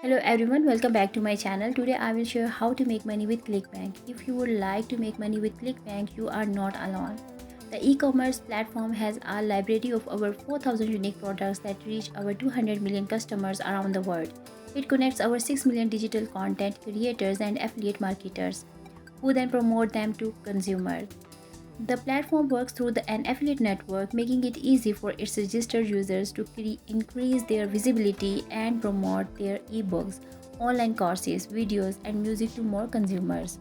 Hello everyone, welcome back to my channel. Today I will share how to make money with ClickBank. If you would like to make money with ClickBank, you are not alone. The e-commerce platform has a library of over 4,000 unique products that reach over 200 million customers around the world. It connects over 6 million digital content creators and affiliate marketers, who then promote them to consumers. The platform works through an affiliate network, making it easy for its registered users to increase their visibility and promote their ebooks, online courses, videos, and music to more consumers.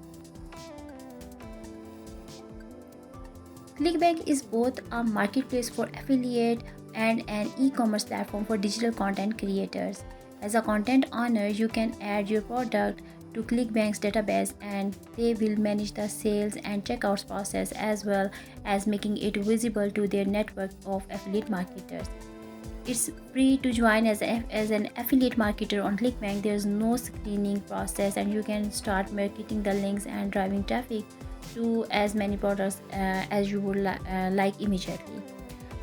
ClickBank is both a marketplace for affiliate and an e-commerce platform for digital content creators. As a content owner, you can add your product to ClickBank's database and they will manage the sales and checkouts process as well as making it visible to their network of affiliate marketers. It's free to join as an affiliate marketer on ClickBank. There's no screening process and you can start marketing the links and driving traffic to as many products as you would like immediately.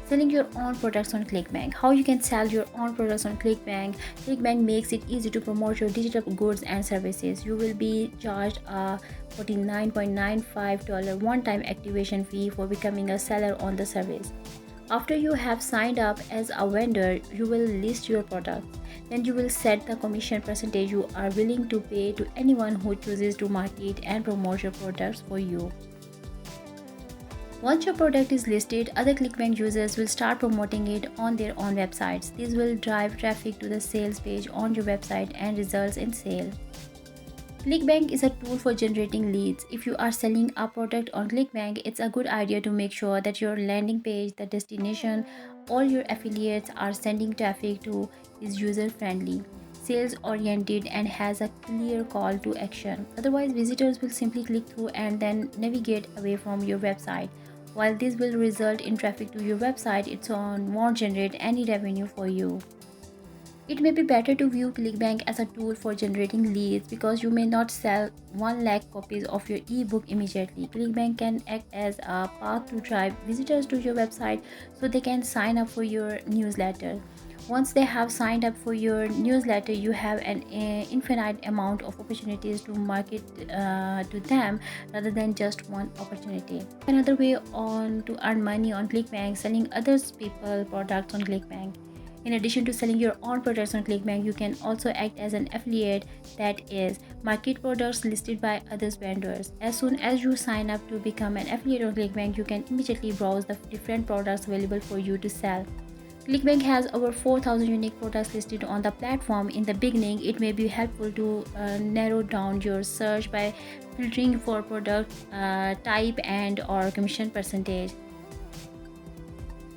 Selling your own products on ClickBank. How you can sell your own products on ClickBank? ClickBank makes it easy to promote your digital goods and services. You will be charged a $49.95 one-time activation fee for becoming a seller on the service. After you have signed up as a vendor, you will list your products. Then you will set the commission percentage you are willing to pay to anyone who chooses to market and promote your products for you. Once your product is listed, other ClickBank users will start promoting it on their own websites. This will drive traffic to the sales page on your website and results in sale. ClickBank is a tool for generating leads. If you are selling a product on ClickBank, it's a good idea to make sure that your landing page, the destination, all your affiliates are sending traffic to is user-friendly, sales-oriented, and has a clear call to action. Otherwise, visitors will simply click through and then navigate away from your website. While this will result in traffic to your website, it won't generate any revenue for you. It may be better to view ClickBank as a tool for generating leads because you may not sell 1 lakh copies of your ebook immediately. ClickBank can act as a path to drive visitors to your website so they can sign up for your newsletter. Once they have signed up for your newsletter, you have an infinite amount of opportunities to market to them rather than just one opportunity. Another way to earn money on ClickBank, selling others people products on ClickBank. In addition to selling your own products on ClickBank, you can also act as an affiliate, that is, market products listed by others vendors. As soon as you sign up to become an affiliate on ClickBank, you can immediately browse the different products available for you to sell. ClickBank has over 4,000 unique products listed on the platform. In the beginning, it may be helpful to narrow down your search by filtering for product type and or commission percentage.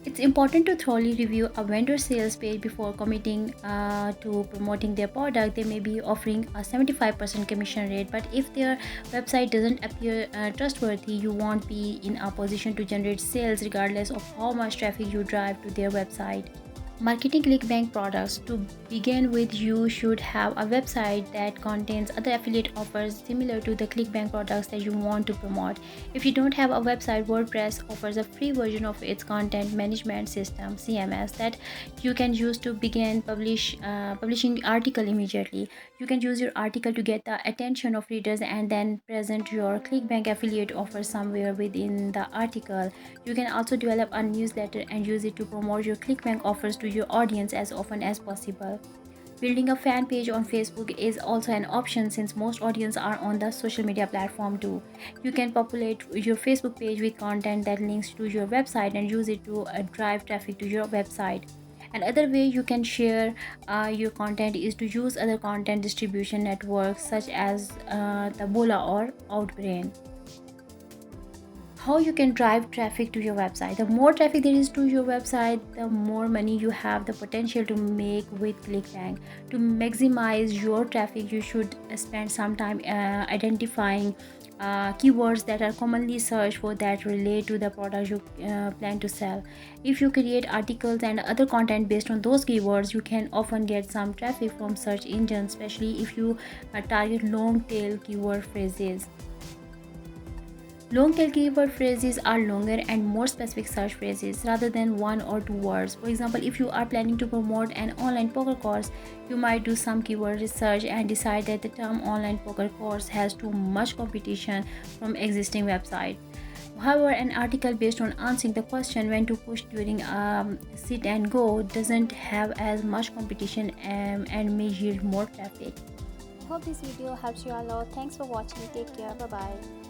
It's important to thoroughly review a vendor sales page before committing to promoting their product. They may be offering a 75% commission rate, but if their website doesn't appear trustworthy, you won't be in a position to generate sales regardless of how much traffic you drive to their website. Marketing ClickBank products. To begin with, you should have a website that contains other affiliate offers similar to the ClickBank products that you want to promote. If you don't have a website, WordPress offers a free version of its content management system (CMS) that you can use to begin publishing article immediately. You can use your article to get the attention of readers and then present your ClickBank affiliate offer somewhere within the article. You can also develop a newsletter and use it to promote your ClickBank offers to your audience as often as possible. Building a fan page on Facebook is also an option since most audience are on the social media platform too. You can populate your Facebook page with content that links to your website and use it to drive traffic to your website. Another way you can share your content is to use other content distribution networks such as the Bola or Outbrain. How you can drive traffic to your website. The more traffic there is to your website, the more money you have the potential to make with ClickBank. To maximize your traffic, you should spend some time identifying keywords that are commonly searched for that relate to the product you plan to sell. If you create articles and other content based on those keywords, you can often get some traffic from search engines, especially if you target long tail keyword phrases. Long tail keyword phrases are longer and more specific search phrases rather than one or two words. For example, if you are planning to promote an online poker course, you might do some keyword research and decide that the term online poker course has too much competition from existing websites. However, an article based on answering the question when to push during sit and go doesn't have as much competition and may yield more traffic. I hope this video helps you a lot. Thanks for watching. Take care. Bye bye.